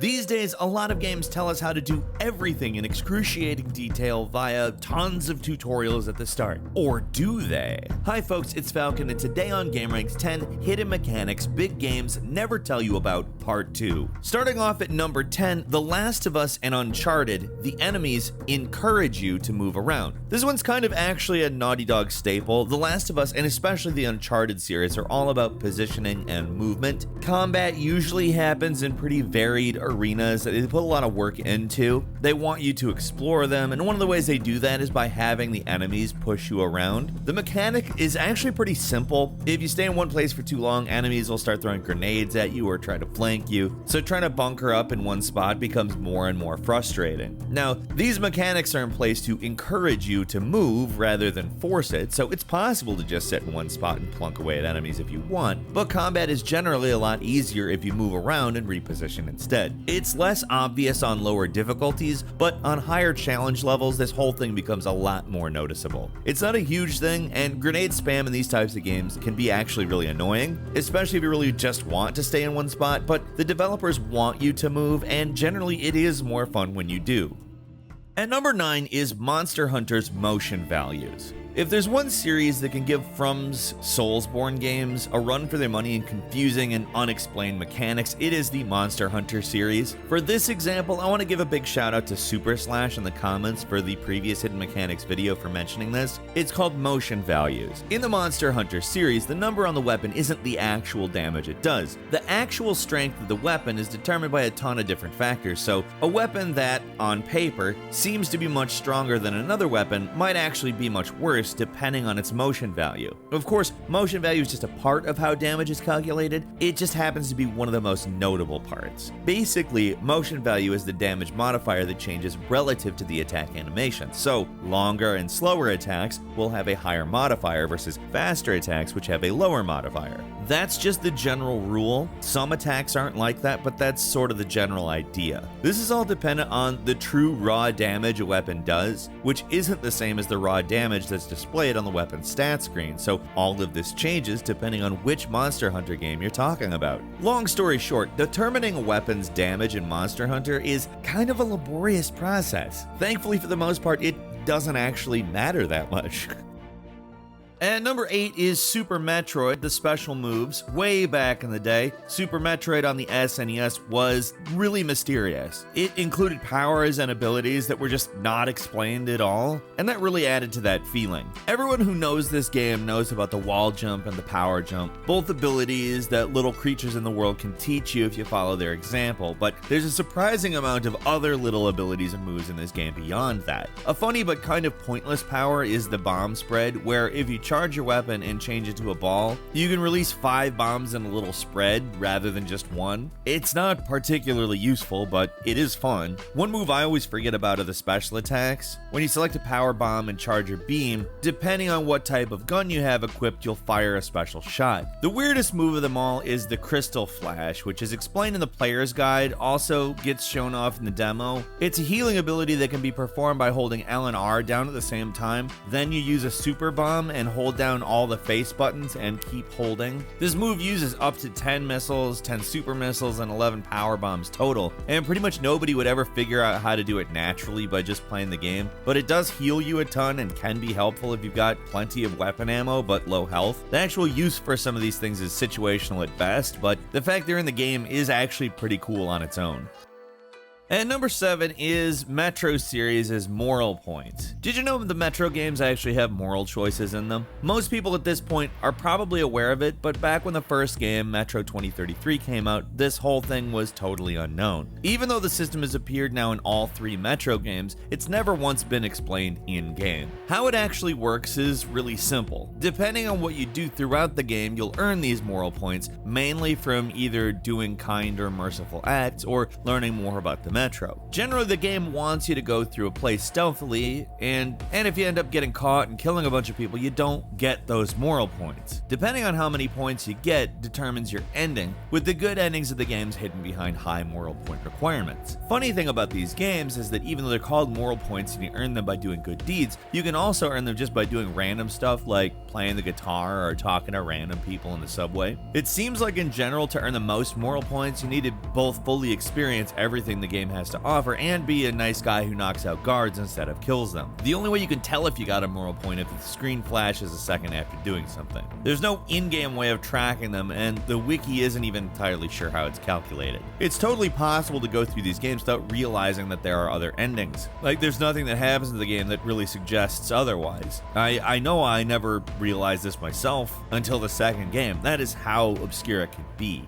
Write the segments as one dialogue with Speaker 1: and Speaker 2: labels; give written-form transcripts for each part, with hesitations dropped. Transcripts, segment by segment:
Speaker 1: These days, a lot of games tell us how to do everything in excruciating detail via tons of tutorials at the start. Or do they? Hi folks, it's Falcon, and today on gameranx 10 hidden mechanics big games never tell you about part 2. Starting off at number 10, The Last of Us and Uncharted, the enemies encourage you to move around. This one's kind of actually a Naughty Dog staple. The Last of Us, and especially the Uncharted series, are all about positioning and movement. Combat usually happens in pretty varied arenas that they put a lot of work into. They want you to explore them, and one of the ways they do that is by having the enemies push you around. The mechanic is actually pretty simple. If you stay in one place for too long, enemies will start throwing grenades at you or try to flank you, so trying to bunker up in one spot becomes more and more frustrating. Now, these mechanics are in place to encourage you to move rather than force it, so it's possible to just sit in one spot and plunk away at enemies if you want, but combat is generally a lot easier if you move around and reposition instead. It's less obvious on lower difficulties, but on higher challenge levels, this whole thing becomes a lot more noticeable. It's not a huge thing, and grenade spam in these types of games can be actually really annoying, especially if you really just want to stay in one spot, but the developers want you to move, and generally it is more fun when you do. At number 9 is Monster Hunter's motion values. If there's one series that can give From's Soulsborne games a run for their money in confusing and unexplained mechanics, it is the Monster Hunter series. For this example, I want to give a big shout out to Super Slash in the comments for the previous Hidden Mechanics video for mentioning this. It's called motion values. In the Monster Hunter series, the number on the weapon isn't the actual damage it does. The actual strength of the weapon is determined by a ton of different factors, so a weapon that, on paper, seems to be much stronger than another weapon might actually be much worse depending on its motion value. Of course, motion value is just a part of how damage is calculated. It just happens to be one of the most notable parts. Basically, motion value is the damage modifier that changes relative to the attack animation. So, longer and slower attacks will have a higher modifier versus faster attacks which have a lower modifier. That's just the general rule. Some attacks aren't like that, but that's sort of the general idea. This is all dependent on the true raw damage a weapon does, which isn't the same as the raw damage that's displayed on the weapon stat screen, so all of this changes depending on which Monster Hunter game you're talking about. Long story short, determining a weapon's damage in Monster Hunter is kind of a laborious process. Thankfully, for the most part, it doesn't actually matter that much. And number 8 is Super Metroid, the special moves. Way back in the day, Super Metroid on the SNES was really mysterious. It included powers and abilities that were just not explained at all, and that really added to that feeling. Everyone who knows this game knows about the wall jump and the power jump, both abilities that little creatures in the world can teach you if you follow their example, but there's a surprising amount of other little abilities and moves in this game beyond that. A funny but kind of pointless power is the bomb spread, where if you charge your weapon and change it to a ball, you can release 5 bombs in a little spread rather than just one. It's not particularly useful, but it is fun. One move I always forget about are the special attacks. When you select a power bomb and charge your beam, depending on what type of gun you have equipped, you'll fire a special shot. The weirdest move of them all is the Crystal Flash, which is explained in the player's guide, also gets shown off in the demo. It's a healing ability that can be performed by holding L and R down at the same time. Then you use a super bomb and hold down all the face buttons and keep holding. This move uses up to 10 missiles, 10 super missiles, and 11 power bombs total, and pretty much nobody would ever figure out how to do it naturally by just playing the game, but it does heal you a ton and can be helpful if you've got plenty of weapon ammo but low health. The actual use for some of these things is situational at best, but the fact they're in the game is actually pretty cool on its own. And number 7 is Metro series' moral points. Did you know the Metro games actually have moral choices in them? Most people at this point are probably aware of it, but back when the first game, Metro 2033, came out, this whole thing was totally unknown. Even though the system has appeared now in all 3 Metro games, it's never once been explained in-game. How it actually works is really simple. Depending on what you do throughout the game, you'll earn these moral points, mainly from either doing kind or merciful acts or learning more about the Metro. Generally, the game wants you to go through a place stealthily, and if you end up getting caught and killing a bunch of people, you don't get those moral points. Depending on how many points you get determines your ending, with the good endings of the games hidden behind high moral point requirements. Funny thing about these games is that even though they're called moral points and you earn them by doing good deeds, you can also earn them just by doing random stuff like playing the guitar or talking to random people in the subway. It seems like in general to earn the most moral points, you need to both fully experience everything the game has to offer and be a nice guy who knocks out guards instead of kills them. The only way you can tell if you got a moral point is if the screen flashes a second after doing something. There's no in-game way of tracking them, and the wiki isn't even entirely sure how it's calculated. It's totally possible to go through these games without realizing that there are other endings. Like, there's nothing that happens in the game that really suggests otherwise. I know I never realized this myself until the second game. That is how obscure it can be.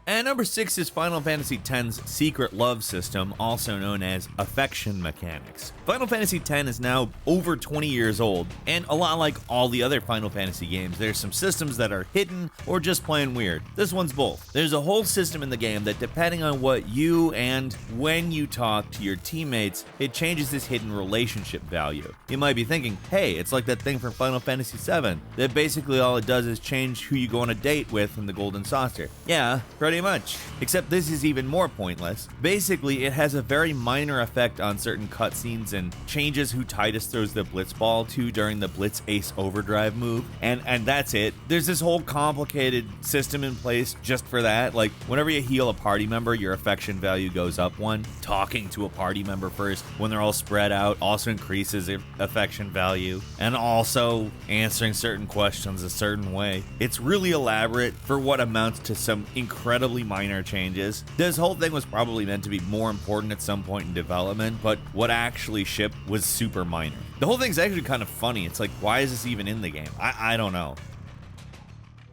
Speaker 1: And number 6 is Final Fantasy X's secret love system, also known as affection mechanics. Final Fantasy X is now over 20 years old, and a lot like all the other Final Fantasy games, there's some systems that are hidden or just plain weird. This one's both. There's a whole system in the game that, depending on what you and when you talk to your teammates, it changes this hidden relationship value. You might be thinking, hey, it's like that thing from Final Fantasy VII, that basically all it does is change who you go on a date with in the Golden Saucer. Yeah, pretty much. Except this is even more pointless. Basically, it has a very minor effect on certain cutscenes and changes who Tidus throws the Blitzball to during the Blitz Ace Overdrive move, and that's it. There's this whole complicated system in place just for that. Like, whenever you heal a party member, your affection value goes up one. Talking to a party member first when they're all spread out also increases their affection value, and also answering certain questions a certain way. It's really elaborate for what amounts to some incredibly minor changes. This whole thing was probably meant to be more important at some point in development, but what actually shipped was super minor. The whole thing's actually kind of funny. It's like, why is this even in the game? I don't know.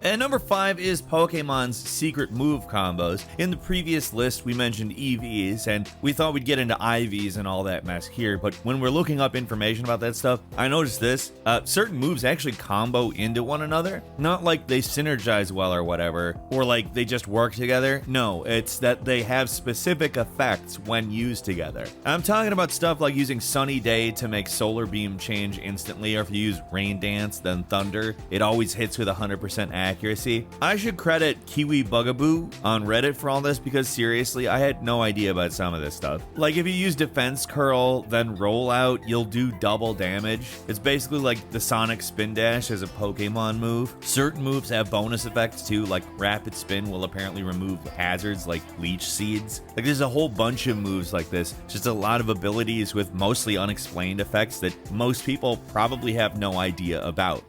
Speaker 1: And number 5 is Pokemon's secret move combos. In the previous list, we mentioned EVs, and we thought we'd get into IVs and all that mess here, but when we're looking up information about that stuff, I noticed this. Certain moves actually combo into one another. Not like they synergize well or whatever, or like they just work together. No, it's that they have specific effects when used together. I'm talking about stuff like using Sunny Day to make Solar Beam change instantly, or if you use Rain Dance, then Thunder, it always hits with 100% accuracy. I should credit Kiwi Bugaboo on Reddit for all this, because seriously, I had no idea about some of this stuff. Like, if you use Defense Curl, then Roll Out, you'll do double damage. It's basically like the Sonic Spin Dash as a Pokemon move. Certain moves have bonus effects too, like Rapid Spin will apparently remove hazards like Leech Seeds. Like, there's a whole bunch of moves like this, just a lot of abilities with mostly unexplained effects that most people probably have no idea about.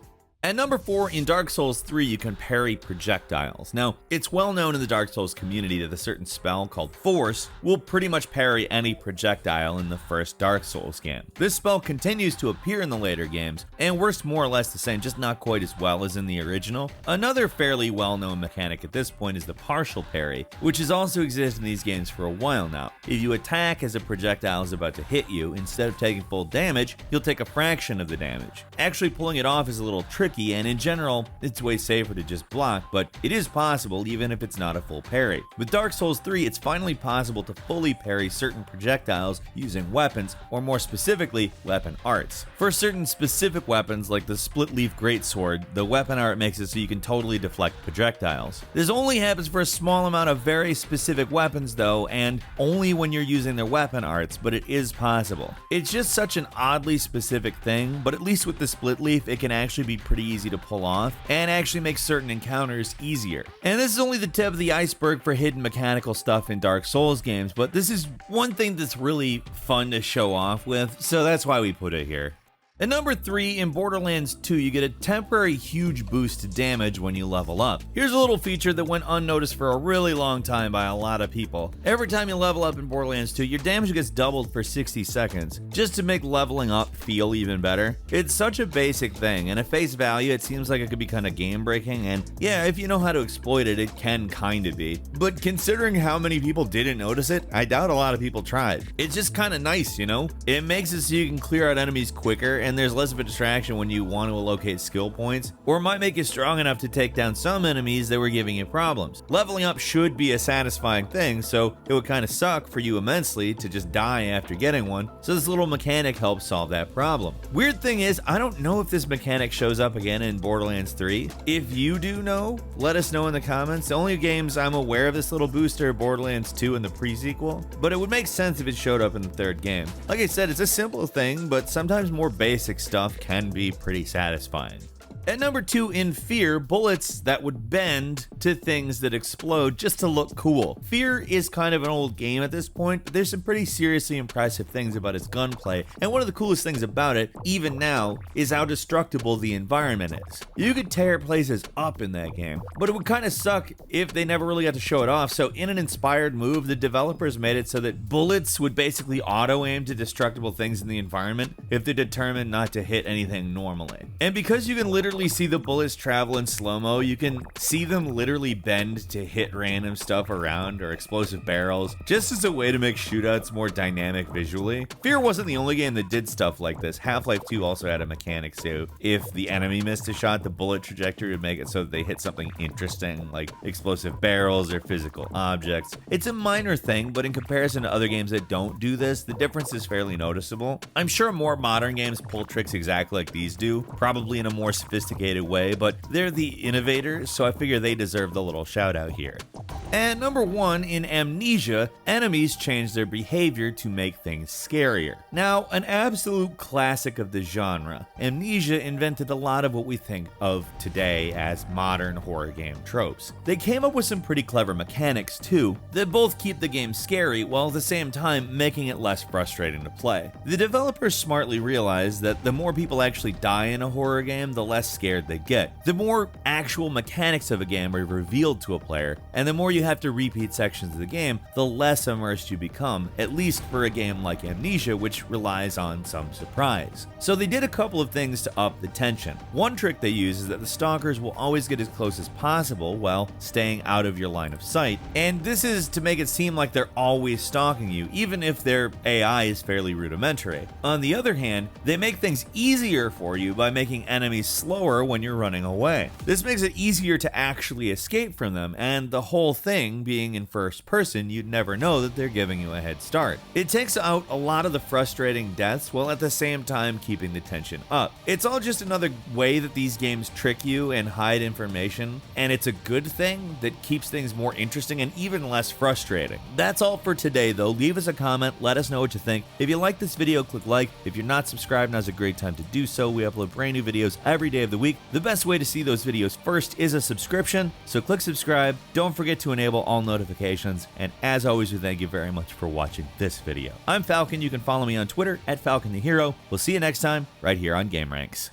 Speaker 1: At number 4, in Dark Souls 3, you can parry projectiles. Now, it's well known in the Dark Souls community that a certain spell called Force will pretty much parry any projectile in the first Dark Souls game. This spell continues to appear in the later games, and works more or less the same, just not quite as well as in the original. Another fairly well-known mechanic at this point is the partial parry, which has also existed in these games for a while now. If you attack as a projectile is about to hit you, instead of taking full damage, you'll take a fraction of the damage. Actually pulling it off is a little tricky, and in general, it's way safer to just block, but it is possible even if it's not a full parry. With Dark Souls 3, it's finally possible to fully parry certain projectiles using weapons, or more specifically, weapon arts. For certain specific weapons like the Split Leaf Greatsword, the weapon art makes it so you can totally deflect projectiles. This only happens for a small amount of very specific weapons though, and only when you're using their weapon arts, but it is possible. It's just such an oddly specific thing, but at least with the Split Leaf, it can actually be pretty easy to pull off, and actually makes certain encounters easier. And this is only the tip of the iceberg for hidden mechanical stuff in Dark Souls games, but this is one thing that's really fun to show off with, so that's why we put it here. At number 3, in Borderlands 2, you get a temporary huge boost to damage when you level up. Here's a little feature that went unnoticed for a really long time by a lot of people. Every time you level up in Borderlands 2, your damage gets doubled for 60 seconds, just to make leveling up feel even better. It's such a basic thing, and at face value, it seems like it could be kind of game-breaking, and yeah, if you know how to exploit it, it can kind of be. But considering how many people didn't notice it, I doubt a lot of people tried. It's just kind of nice, you know? It makes it so you can clear out enemies quicker, and there's less of a distraction when you want to locate skill points, or it might make you strong enough to take down some enemies that were giving you problems. Leveling up should be a satisfying thing, so it would kind of suck for you immensely to just die after getting one, so this little mechanic helps solve that problem. Weird thing is, I don't know if this mechanic shows up again in Borderlands 3. If you do know, let us know in the comments. The only games I'm aware of this little booster are Borderlands 2 and the pre-sequel, but it would make sense if it showed up in the third game. Like I said, it's a simple thing, but sometimes more basic stuff can be pretty satisfying. At number 2 in Fear, bullets that would bend to things that explode just to look cool. Fear is kind of an old game at this point, but there's some pretty seriously impressive things about its gunplay, and one of the coolest things about it, even now, is how destructible the environment is. You could tear places up in that game, but it would kind of suck if they never really got to show it off, so in an inspired move, the developers made it so that bullets would basically auto-aim to destructible things in the environment if they're determined not to hit anything normally. And because you can literally see the bullets travel in slow-mo, you can see them literally bend to hit random stuff around or explosive barrels, just as a way to make shootouts more dynamic visually. Fear wasn't the only game that did stuff like this. Half-Life 2 also had a mechanic, so if the enemy missed a shot, the bullet trajectory would make it so that they hit something interesting, like explosive barrels or physical objects. It's a minor thing, but in comparison to other games that don't do this, the difference is fairly noticeable. I'm sure more modern games pull tricks exactly like these do, probably in a more sophisticated way, but they're the innovators, so I figure they deserve the little shout out here. And number 1 in Amnesia, enemies change their behavior to make things scarier. Now, an absolute classic of the genre, Amnesia invented a lot of what we think of today as modern horror game tropes. They came up with some pretty clever mechanics too, that both keep the game scary while at the same time making it less frustrating to play. The developers smartly realized that the more people actually die in a horror game, the less scared they get. The more actual mechanics of a game are revealed to a player, and the more you have to repeat sections of the game, the less immersed you become, at least for a game like Amnesia, which relies on some surprise. So they did a couple of things to up the tension. One trick they use is that the stalkers will always get as close as possible while staying out of your line of sight, and this is to make it seem like they're always stalking you, even if their AI is fairly rudimentary. On the other hand, they make things easier for you by making enemies slower when you're running away. This makes it easier to actually escape from them, and the whole thing being in first person, you'd never know that they're giving you a head start. It takes out a lot of the frustrating deaths while at the same time keeping the tension up. It's all just another way that these games trick you and hide information, and it's a good thing that keeps things more interesting and even less frustrating. That's all for today though. Leave us a comment, let us know what you think. If you like this video, click like. If you're not subscribed, now's a great time to do so. We upload brand new videos every day of the week. The best way to see those videos first is a subscription, so click subscribe. Don't forget to enable all notifications, and as always, we thank you very much for watching this video. I'm Falcon. You can follow me on Twitter at Falcon the Hero. We'll see you next time right here on gameranx.